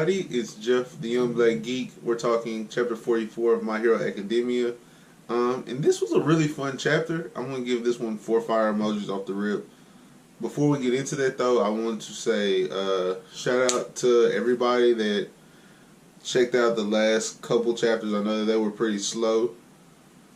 everybody. It's Jeff, the Young Black Geek. We're talking chapter 44 of My Hero Academia. And this was a really fun chapter. I'm going to give this one 4 fire emojis off the rip. Before we get into that, though, I want to say shout out to everybody that checked out the last couple chapters. I know that they were pretty slow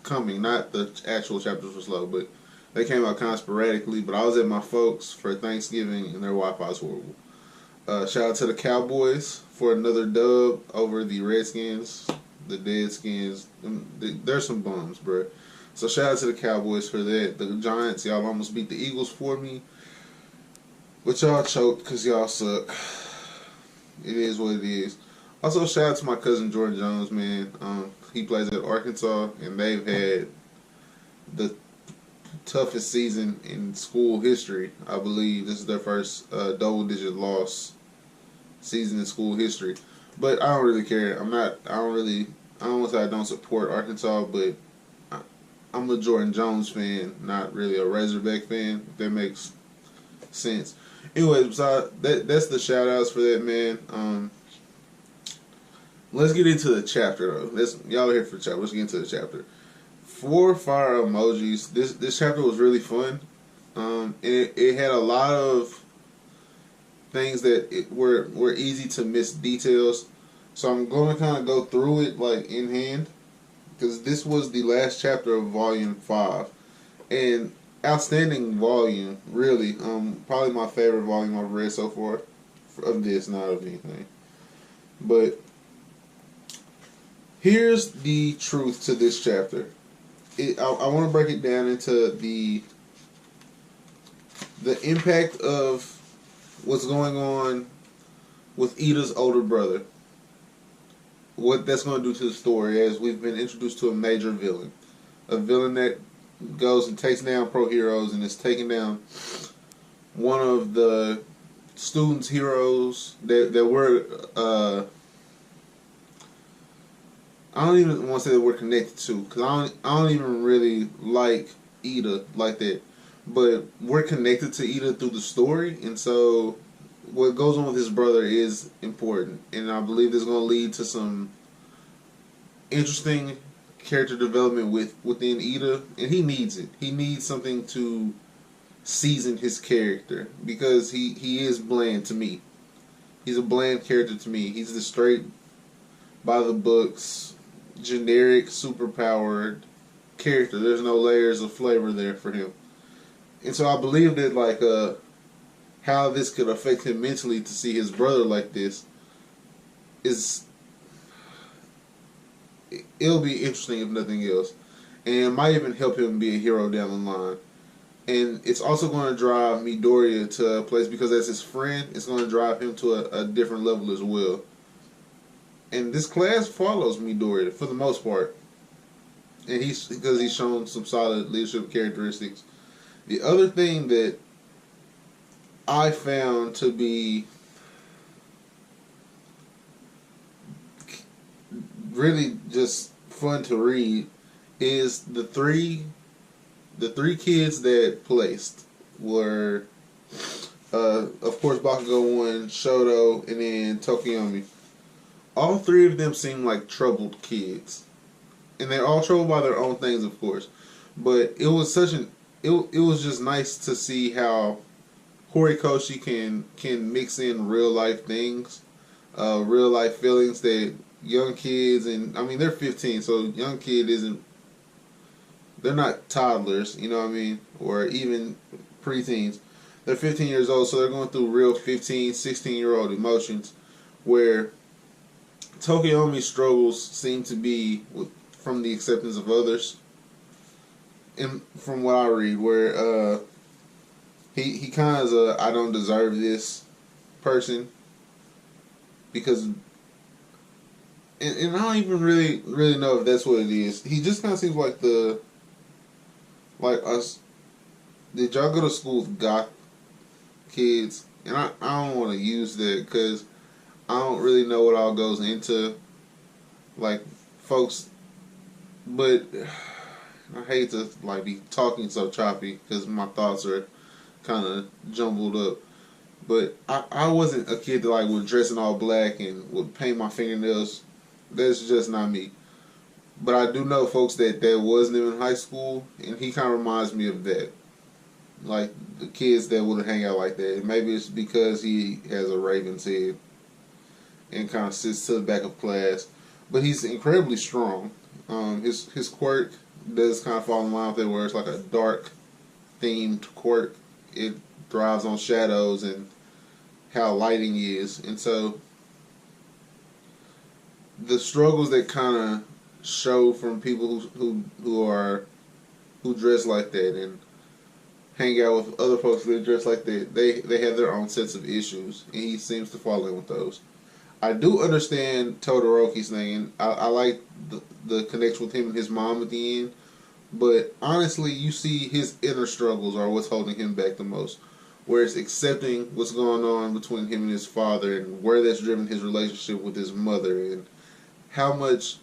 coming. Not the actual chapters were slow, but they came out kind of sporadically. But I was at my folks for Thanksgiving, and their Wi-Fi is horrible. Shout out to the Cowboys for another dub over the Redskins, the Deadskins. There's some bums, bro. So shout out to the Cowboys for that. The Giants, y'all almost beat the Eagles for me. But y'all choked because y'all suck. It is what it is. Also, shout out to my cousin Jordan Jones, man. He plays at Arkansas, and they've had the toughest season in school history. I believe this is their first double-digit loss season in school history. But I don't really care. I don't want to say I don't support Arkansas, but I'm a Jordan Jones fan, not really a Razorback fan, if that makes sense. Anyways, besides that's the shout outs for that, man. Let's get into the chapter though. Y'all are here for the chapter. Let's get into the chapter. 4 fire emojis. This chapter was really fun. It had a lot of things that were easy to miss details. So I'm going to kind of go through it like in hand, because this was the last chapter of Volume 5, and outstanding volume, really. Probably my favorite volume I've read so far of this, not of anything. But here's the truth to this chapter. I want to break it down into the impact of what's going on with Ida's older brother. What that's going to do to the story, as we've been introduced to a major villain. A villain that goes and takes down pro heroes and is taking down one of the students' heroes that were I don't even want to say that we're connected to, because I don't even really like Ida like that. But we're connected to Ida through the story, and so what goes on with his brother is important. And I believe this is going to lead to some interesting character development within Ida, and he needs it. He needs something to season his character, because he is bland to me. He's a bland character to me. He's the straight by the books, generic, superpowered character. There's no layers of flavor there for him. And so I believe that, like, how this could affect him mentally to see his brother like this it'll be interesting if nothing else. And it might even help him be a hero down the line. And it's also going to drive Midoriya to a place, because as his friend, it's going to drive him to a different level as well. And this class follows Midoriya for the most part. And because he's shown some solid leadership characteristics. The other thing that I found to be really just fun to read is the three kids that placed were of course Bakugo won, Shoto, and then Tokoyami. All 3 of them seem like troubled kids, and they're all troubled by their own things, of course. But it was it was just nice to see how Horikoshi can mix in real life things, real life feelings that young kids, and I mean they're 15, so young kid they're not toddlers, you know what I mean, or even preteens. They're 15 years old, so they're going through real 15, 16-year-old emotions, where Tokoyami's struggles seem to be from the acceptance of others. And from what I read, where he kind of is a I don't deserve this person, because and I don't even really know if that's what it is. He just kind of seems like us. Did y'all go to school with goth kids? And I don't want to use that, because I don't really know what all goes into, like, folks. But I hate to be talking so choppy, because my thoughts are kind of jumbled up. But I wasn't a kid that like would dress in all black and would paint my fingernails. That's just not me. But I do know folks that wasn't even in high school, and he kind of reminds me of that. Like the kids that would hang out like that. And maybe it's because he has a raven's head and kind of sits to the back of class. But he's incredibly strong. His quirk does kind of fall in line with it, where it's like a dark themed quirk. It thrives on shadows and how lighting is, and so the struggles that kind of show from people who dress like that and hang out with other folks that dress like that, they have their own sets of issues, and he seems to fall in with those. I do understand Todoroki's thing, and I like the connection with him and his mom at the end. But honestly, you see his inner struggles are what's holding him back the most. Whereas accepting what's going on between him and his father, and where that's driven his relationship with his mother, and how much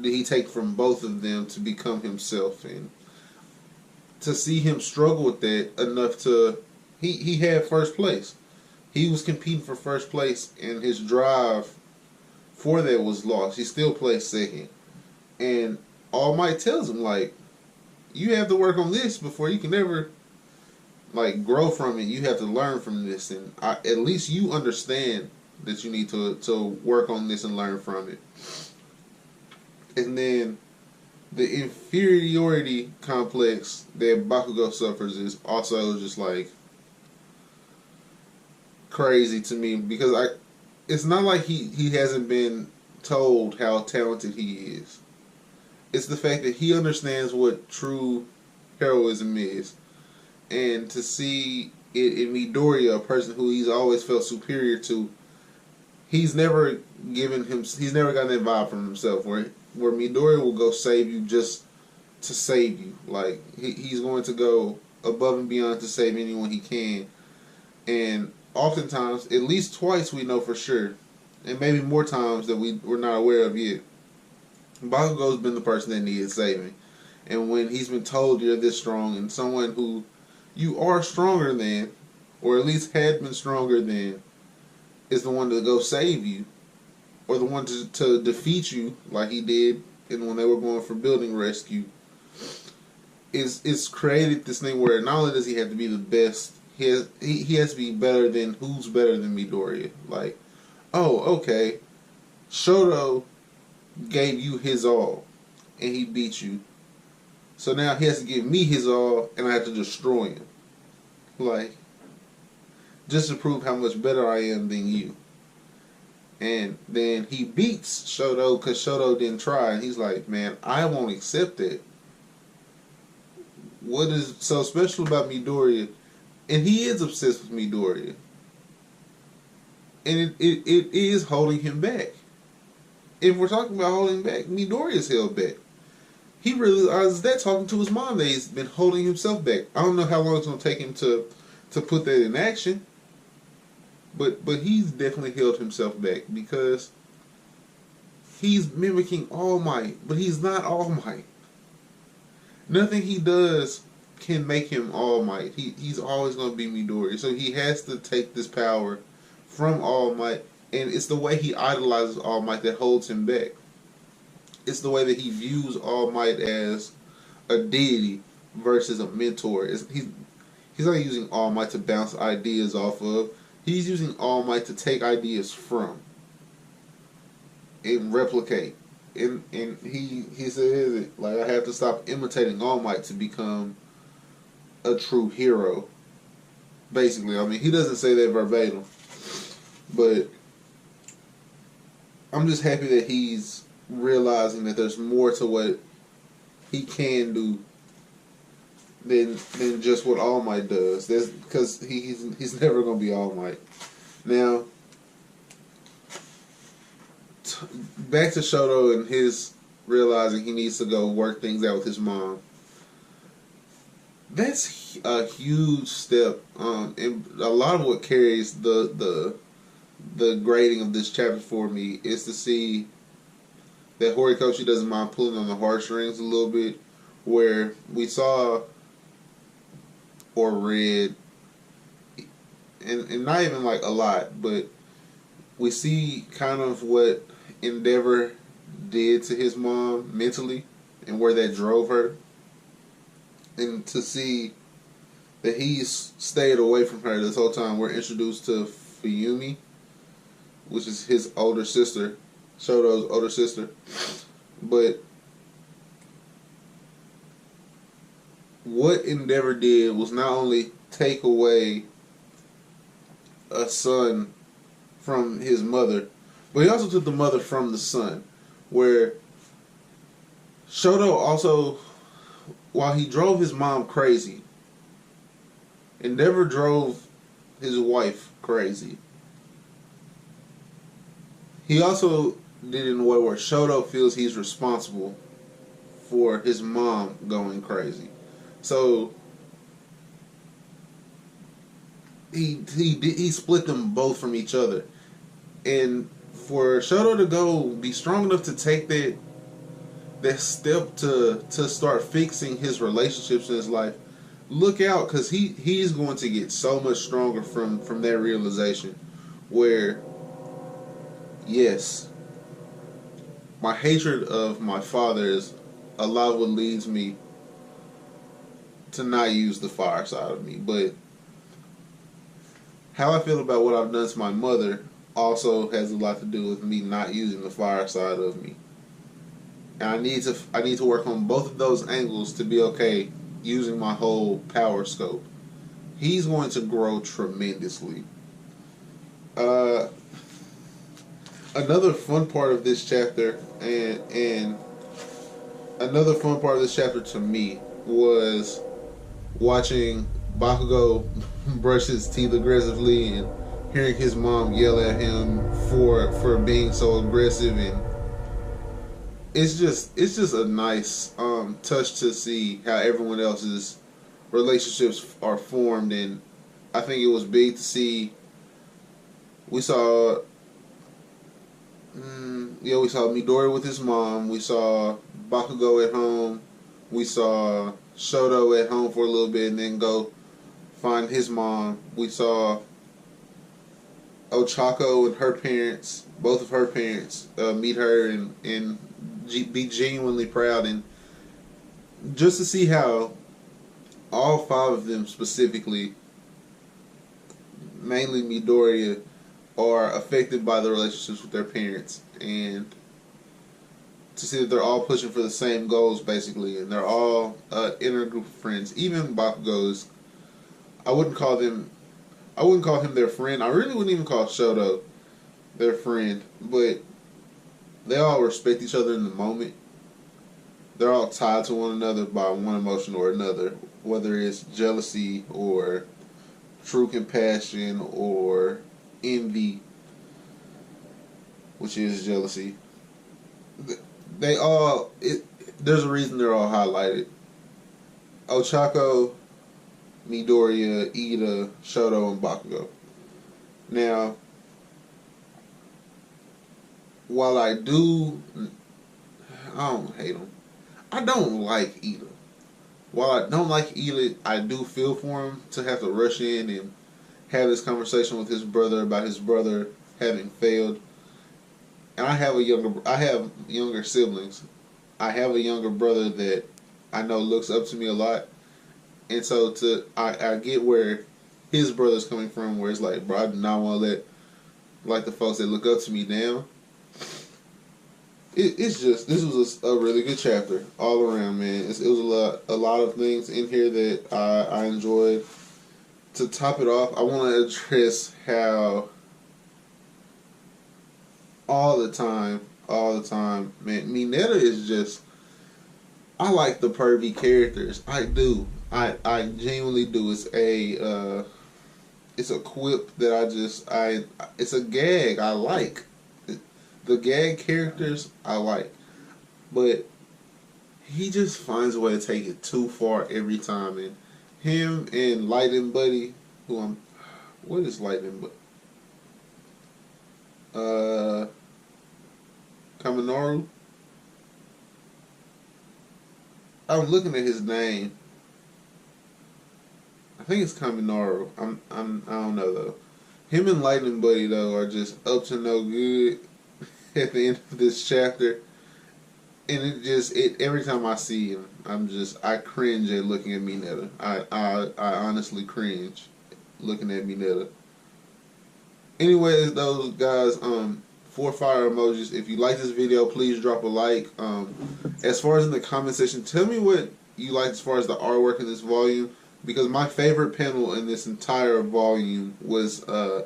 did he take from both of them to become himself, and to see him struggle with that enough to he had first place. He was competing for first place, and his drive for that was lost. He still placed second. And All Might tells him, like, you have to work on this before you can ever, like, grow from it. You have to learn from this. And at least you understand that you need to work on this and learn from it. And then the inferiority complex that Bakugo suffers is also just, like, crazy to me, because it's not like he hasn't been told how talented he is. It's the fact that he understands what true heroism is, and to see it in Midoriya, a person who he's always felt superior to, he's never gotten that vibe from himself where Midoriya will go save you just to save you. Like he's going to go above and beyond to save anyone he can, and oftentimes, at least twice we know for sure, and maybe more times that we're not aware of yet, Bakugo's been the person that needed saving. And when he's been told you're this strong, and someone who you are stronger than, or at least had been stronger than, is the one to go save you, or the one to defeat you, like he did and when they were going for building rescue, it's created this thing where not only does he have to be the best, he has to be better than who's better than Midoriya. Like, oh, okay, Shoto gave you his all, and he beat you. So now he has to give me his all, and I have to destroy him. Like, just to prove how much better I am than you. And then he beats Shoto because Shoto didn't try, and he's like, man, I won't accept it. What is so special about Midoriya? And he is obsessed with Midoriya. And it is holding him back. If we're talking about holding back, Midoriya is held back. He realizes that talking to his mom that he's been holding himself back. I don't know how long it's going to take him to put that in action. But he's definitely held himself back because he's mimicking All Might. But he's not All Might. Nothing he does can make him All Might. He's always going to be Midoriya. So he has to take this power from All Might. And it's the way he idolizes All Might that holds him back. It's the way that he views All Might as a deity versus a mentor. He's not using All Might to bounce ideas off of. He's using All Might to take ideas from and replicate. And he says, like, I have to stop imitating All Might to become a true hero. Basically, I mean, he doesn't say that verbatim, but I'm just happy that he's realizing that there's more to what he can do than just what All Might does. Because he's never going to be All Might. Now, back to Shoto and his realizing he needs to go work things out with his mom. That's a huge step, and a lot of what carries the grading of this chapter for me is to see that Horikoshi doesn't mind pulling on the heartstrings a little bit, where we saw or read and not even like a lot, but we see kind of what Endeavor did to his mom mentally and where that drove her, and to see that he's stayed away from her this whole time. We're introduced to Fuyumi, which is his older sister, Shoto's older sister. But what Endeavor did was not only take away a son from his mother, but he also took the mother from the son. Where Shoto also, while he drove his mom crazy, Endeavor drove his wife crazy. He also did it in a way where Shoto feels he's responsible for his mom going crazy. So he split them both from each other. And for Shoto to go be strong enough to take that step to start fixing his relationships in his life, look out, because he's going to get so much stronger from that realization. Where, yes, my hatred of my father is a lot of what leads me to not use the fire side of me, but how I feel about what I've done to my mother also has a lot to do with me not using the fire side of me. And I need to work on both of those angles to be okay using my whole power scope. He's going to grow tremendously. Another fun part of this chapter, and another fun part of this chapter to me, was watching Bakugo brush his teeth aggressively and hearing his mom yell at him for being so aggressive. And it's just a nice touch to see how everyone else's relationships are formed. And I think it was big to see. We saw Midori with his mom. We saw Bakugo at home. We saw Shoto at home for a little bit and then go find his mom. We saw Ochako and her parents, both of her parents, meet her and be genuinely proud. And just to see how all five of them specifically, mainly Midoriya, are affected by the relationships with their parents, and to see that they're all pushing for the same goals basically, and they're all inner group of friends. Even Bakugo's, I wouldn't call him their friend. I really wouldn't even call Shoto their friend, but they all respect each other in the moment. They're all tied to one another by one emotion or another, whether it's jealousy or true compassion or envy, which is jealousy. They all, there's a reason they're all highlighted. Ochako, Midoriya, Ida, Shoto, and Bakugo. Now, while I don't hate him. I don't like Ida. While I don't like Ida, I do feel for him to have to rush in and have this conversation with his brother about his brother having failed. And I have younger siblings. I have a younger brother that I know looks up to me a lot. And so I get where his brother's coming from, where it's like, bro, I do not want to let the folks that look up to me down. This was a really good chapter all around, man. It was a lot of things in here that I enjoyed. To top it off, I want to address how all the time, man, Mineta is just, I like the pervy characters. I do. I genuinely do. It's a quip that it's a gag I like. The gag characters I like. But he just finds a way to take it too far every time. And him and Lightning Buddy, what is Lightning Buddy? Kaminoru? I'm looking at his name. I think it's Kaminaro. I don't know though. Him and Lightning Buddy though are just up to no good at the end of this chapter, and it every time I see him, I cringe at looking at Mineta. I honestly cringe looking at Mineta. Anyways, those guys, 4 fire emojis. If you like this video, please drop a like. As far as in the comment section, tell me what you like as far as the artwork in this volume, because my favorite panel in this entire volume was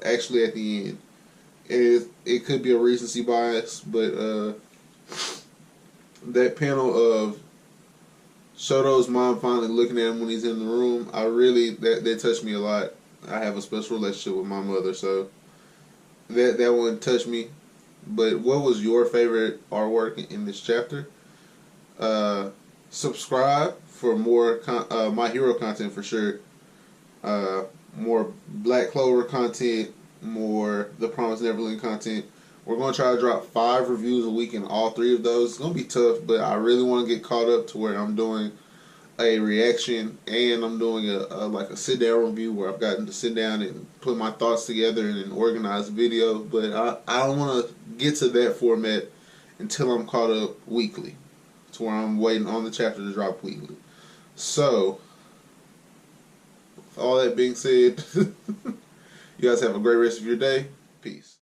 actually at the end. It could be a recency bias, but that panel of Shoto's mom finally looking at him when he's in the room, that touched me a lot. I have a special relationship with my mother, so that one touched me. But what was your favorite artwork in this chapter? Subscribe for more My Hero content for sure. More Black Clover content, more The Promised Neverland content. We're going to try to drop 5 reviews a week in all 3 of those. It's going to be tough, but I really want to get caught up to where I'm doing a reaction and I'm doing a sit-down review where I've gotten to sit down and put my thoughts together in an organized video. But I don't want to get to that format until I'm caught up weekly, to where I'm waiting on the chapter to drop weekly. So, with all that being said, you guys have a great rest of your day. Peace.